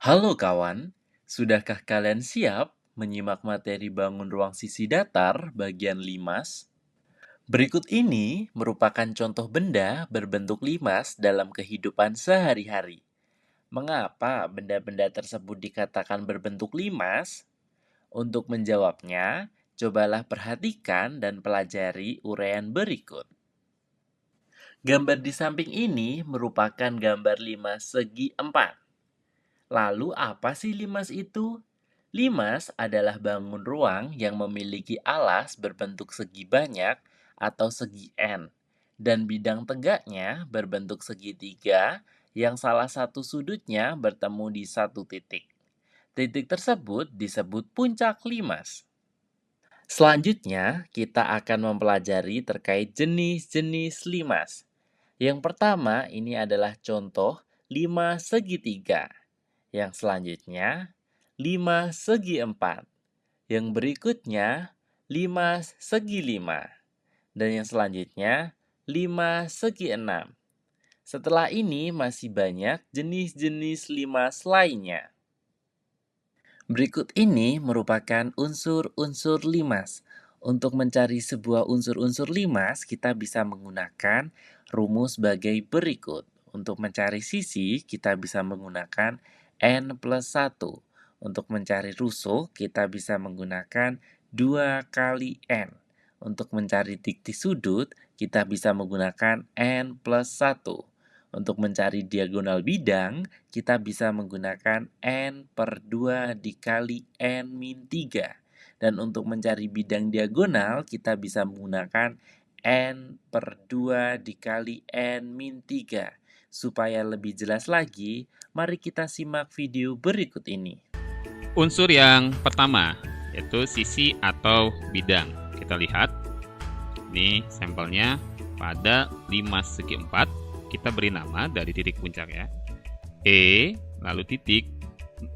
Halo kawan, sudahkah kalian siap menyimak materi bangun ruang sisi datar bagian limas? Berikut ini merupakan contoh benda berbentuk limas dalam kehidupan sehari-hari. Mengapa benda-benda tersebut dikatakan berbentuk limas? Untuk menjawabnya, cobalah perhatikan dan pelajari uraian berikut. Gambar di samping ini merupakan gambar limas segi empat. Lalu apa sih limas itu? Limas adalah bangun ruang yang memiliki alas berbentuk segi banyak atau segi N, dan bidang tegaknya berbentuk segitiga yang salah satu sudutnya bertemu di satu titik. Titik tersebut disebut puncak limas. Selanjutnya, kita akan mempelajari terkait jenis-jenis limas. Yang pertama, ini adalah contoh limas segitiga. Yang selanjutnya, limas segi empat. Yang berikutnya, limas segi lima. Dan yang selanjutnya, limas segi enam. Setelah ini masih banyak jenis-jenis limas lainnya. Berikut ini merupakan unsur-unsur limas. Untuk mencari sebuah unsur-unsur limas, kita bisa menggunakan rumus sebagai berikut. Untuk mencari sisi, kita bisa menggunakan N plus 1. Untuk mencari rusuk, kita bisa menggunakan 2 kali N. Untuk mencari titik sudut, kita bisa menggunakan N plus 1. Untuk mencari diagonal bidang, kita bisa menggunakan N per 2 dikali N min 3. Dan untuk mencari bidang diagonal, kita bisa menggunakan N per 2 dikali N min 3. Supaya lebih jelas lagi, mari kita simak video berikut ini. Unsur yang pertama, yaitu sisi atau bidang. Kita lihat, ini sampelnya pada limas segi 4. Kita beri nama dari titik puncak ya. E, lalu titik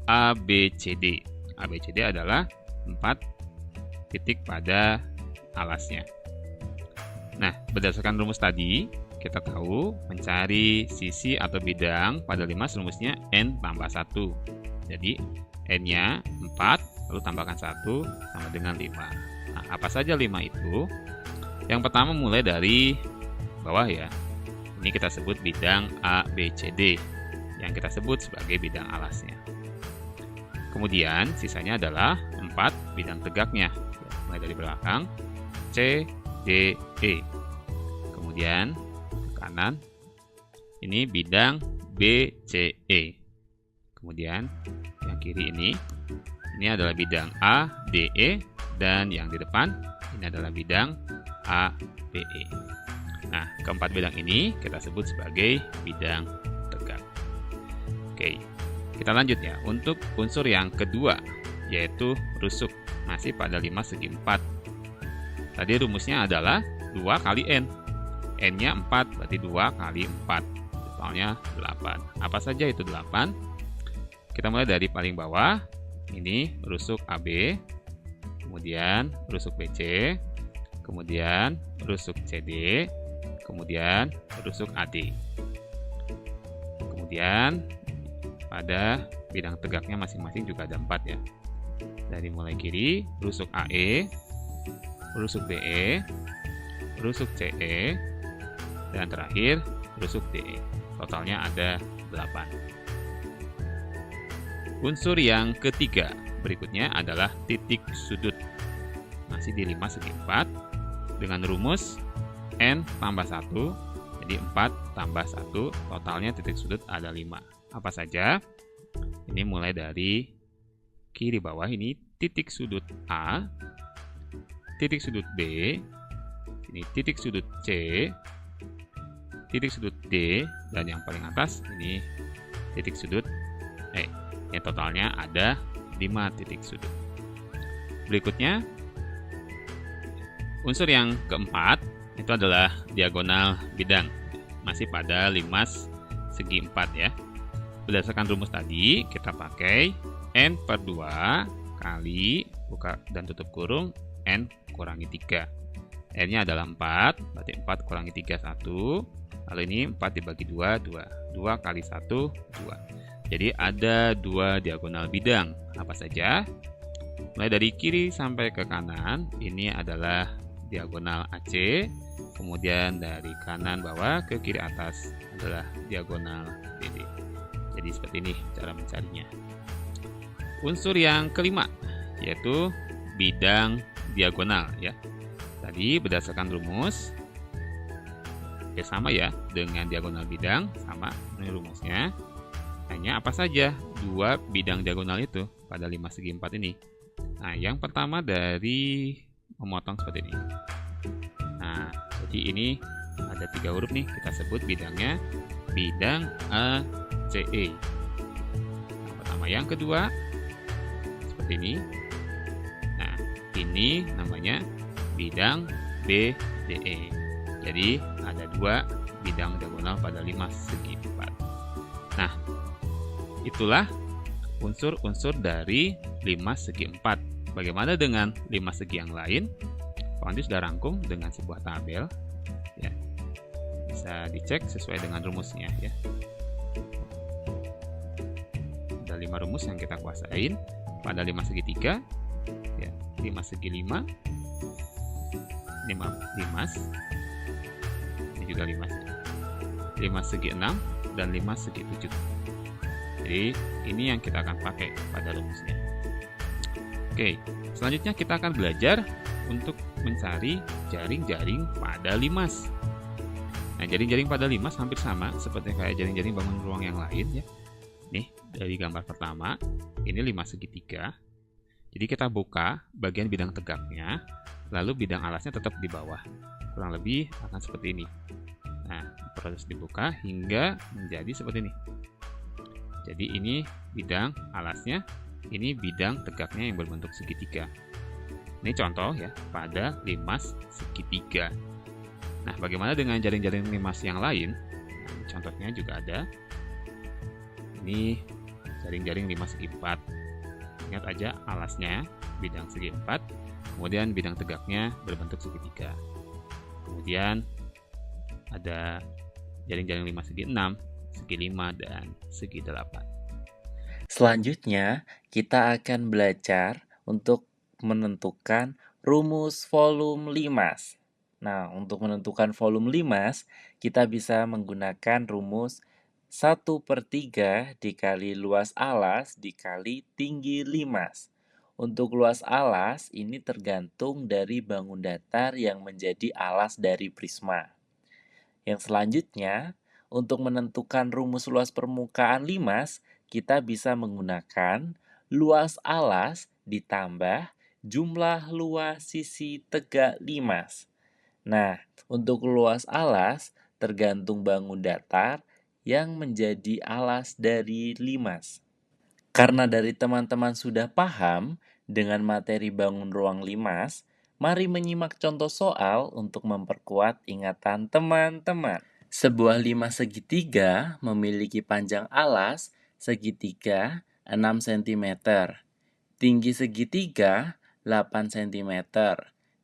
ABCD. ABCD adalah 4 titik pada alasnya. Nah, berdasarkan rumus tadi, kita tahu mencari sisi atau bidang pada limas rumusnya N tambah 1. Jadi, N-nya 4, lalu tambahkan 1 sama dengan 5. Nah, apa saja 5 itu? Yang pertama mulai dari bawah ya. Ini kita sebut bidang ABCD, yang kita sebut sebagai bidang alasnya. Kemudian sisanya adalah 4 bidang tegaknya, mulai dari belakang, C, D, E. Kemudian ke kanan, ini bidang BCE. Kemudian yang kiri ini adalah bidang A, D, E, dan yang di depan ini adalah bidang ABE. Nah, keempat bidang ini kita sebut sebagai bidang tegak. Oke, kita lanjut ya. Untuk unsur yang kedua, yaitu rusuk, masih pada limas segi 4. Tadi rumusnya adalah 2 kali N. N-nya 4, berarti 2 kali 4. Totalnya 8. Apa saja itu 8? Kita mulai dari paling bawah. Ini rusuk AB, kemudian rusuk BC, kemudian rusuk CD, kemudian rusuk AD. Kemudian pada bidang tegaknya masing-masing juga ada 4 ya. Dari mulai kiri, rusuk AE, rusuk BE, rusuk CE, dan terakhir rusuk DE. Totalnya ada 8. Unsur yang ketiga berikutnya adalah titik sudut. Masih di limas segi 4 dengan rumus N tambah 1, jadi 4 tambah 1, totalnya titik sudut ada 5. Apa saja? Ini mulai dari kiri bawah, ini titik sudut A, titik sudut B, ini titik sudut C, titik sudut D, dan yang paling atas ini titik sudut E. Yang totalnya ada 5 titik sudut. Berikutnya, unsur yang keempat itu adalah diagonal bidang, masih pada limas segi 4 ya. Berdasarkan rumus tadi, kita pakai N per 2 kali, buka dan tutup kurung, N kurangi 3. N-nya adalah 4, berarti 4 kurangi 3, 1. Lalu ini 4 dibagi 2, 2. 2 kali 1, 2. Jadi ada dua diagonal bidang. Apa saja? Mulai dari kiri sampai ke kanan, ini adalah diagonal AC. Kemudian dari kanan bawah ke kiri atas adalah diagonal BD. Jadi seperti ini cara mencarinya. Unsur yang kelima, yaitu bidang diagonal ya. Tadi berdasarkan rumus, ya sama ya dengan diagonal bidang, sama dengan rumusnya. Hanya apa saja dua bidang diagonal itu pada 5 segi 4 ini. Nah, yang pertama dari memotong seperti ini. Nah, jadi ini ada 3 huruf nih, kita sebut bidangnya bidang ACE. Yang pertama, yang kedua seperti ini. Nah, ini namanya bidang BDE. Jadi ada dua bidang diagonal pada 5 segi 4. Nah, itulah unsur-unsur dari 5 segi 4. Bagaimana dengan 5 segi yang lain? Pak Andi sudah rangkum dengan sebuah tabel. Ya, bisa dicek sesuai dengan rumusnya ya. Ada 5 rumus yang kita kuasain pada 5 segi 3, ya, 5 segi 5, 5 limas, ini juga 5 segi 6, dan 5 segi 7. Jadi ini yang kita akan pakai pada rumusnya. Oke, selanjutnya kita akan belajar untuk mencari jaring-jaring pada limas. Nah, jaring-jaring pada limas hampir sama seperti kayak jaring-jaring bangun ruang yang lain ya. Nih, dari gambar pertama, ini 5 segi 3. Jadi kita buka bagian bidang tegaknya, lalu bidang alasnya tetap di bawah. Kurang lebih akan seperti ini. Nah, proses dibuka hingga menjadi seperti ini. Jadi ini bidang alasnya, ini bidang tegaknya yang berbentuk segitiga. Ini contoh ya, pada limas segitiga. Nah, bagaimana dengan jaring-jaring limas yang lain? Nah, contohnya juga ada. Ini jaring-jaring limas segi 4. Ingat aja alasnya bidang segi 4, kemudian bidang tegaknya berbentuk segitiga. Kemudian ada jaring-jaring limas segi 6, segi 5, dan segi 8. Selanjutnya, kita akan belajar untuk menentukan rumus volume limas. Nah, untuk menentukan volume limas, kita bisa menggunakan rumus 1/3 dikali luas alas dikali tinggi limas. Untuk luas alas, ini tergantung dari bangun datar yang menjadi alas dari prisma. Yang selanjutnya, untuk menentukan rumus luas permukaan limas, kita bisa menggunakan luas alas ditambah jumlah luas sisi tegak limas. Nah, untuk luas alas tergantung bangun datar yang menjadi alas dari limas. Karena dari teman-teman sudah paham dengan materi bangun ruang limas, mari menyimak contoh soal untuk memperkuat ingatan teman-teman. Sebuah limas segitiga memiliki panjang alas segitiga 6 cm, tinggi segitiga 8 cm,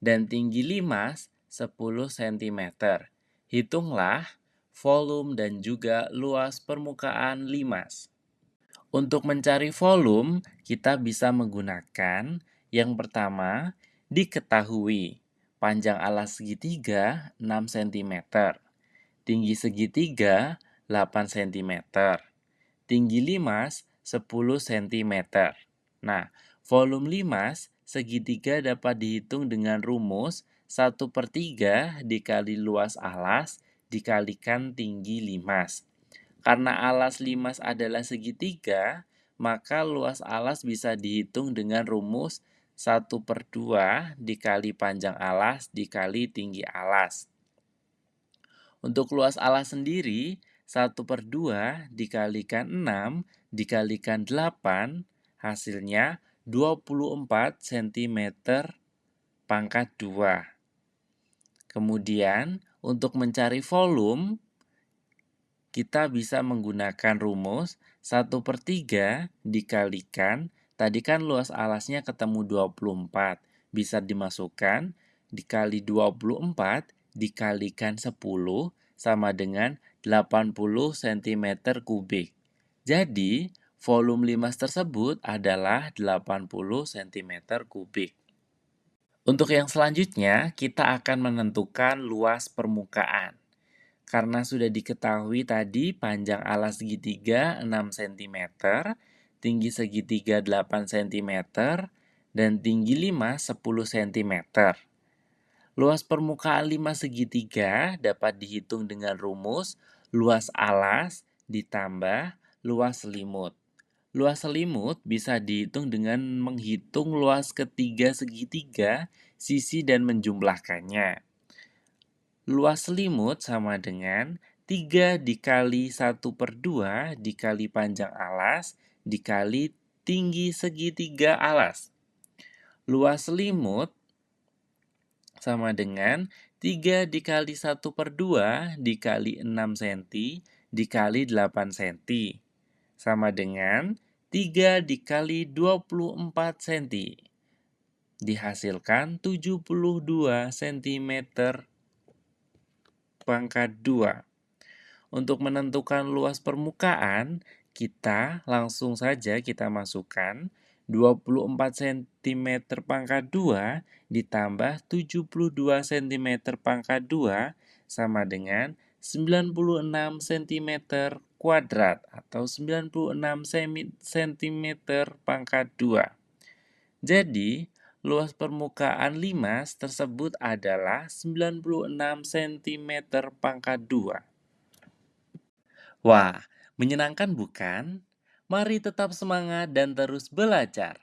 dan tinggi limas 10 cm. Hitunglah volume dan juga luas permukaan limas. Untuk mencari volume, kita bisa menggunakan yang pertama, diketahui panjang alas segitiga 6 cm, tinggi segitiga 8 cm, tinggi limas 10 cm. Nah, volume limas segitiga dapat dihitung dengan rumus 1/3 dikali luas alas dikalikan tinggi limas. Karena alas limas adalah segitiga, maka luas alas bisa dihitung dengan rumus 1/2 dikali panjang alas dikali tinggi alas. Untuk luas alas sendiri, 1/2 dikalikan 6 dikalikan 8, hasilnya 24 cm pangkat 2. Kemudian, untuk mencari volume, kita bisa menggunakan rumus 1/3 dikalikan, tadi kan luas alasnya ketemu 24, bisa dimasukkan, dikali 24 dikalikan 10 sama dengan 80 cm kubik. Jadi, volume limas tersebut adalah 80 cm kubik. Untuk yang selanjutnya, kita akan menentukan luas permukaan. Karena sudah diketahui tadi panjang alas segitiga 6 cm, tinggi segitiga 8 cm, dan tinggi limas 10 cm. Luas permukaan limas segitiga dapat dihitung dengan rumus luas alas ditambah luas selimut. Luas selimut bisa dihitung dengan menghitung luas ketiga segitiga, sisi, dan menjumlahkannya. Luas selimut sama dengan 3 dikali 1/2 dikali panjang alas dikali tinggi segitiga alas. Luas selimut sama dengan 3 dikali 1/2 dikali 6 cm dikali 8 cm. Sama dengan 3 dikali 24 cm. Dihasilkan 72 cm pangkat 2. Untuk menentukan luas permukaan, kita langsung saja kita masukkan 24 cm pangkat 2 ditambah 72 cm pangkat 2 sama dengan 96 cm kuadrat atau 96 cm pangkat 2. Jadi, luas permukaan limas tersebut adalah 96 cm pangkat 2. Wah, menyenangkan bukan? Mari tetap semangat dan terus belajar.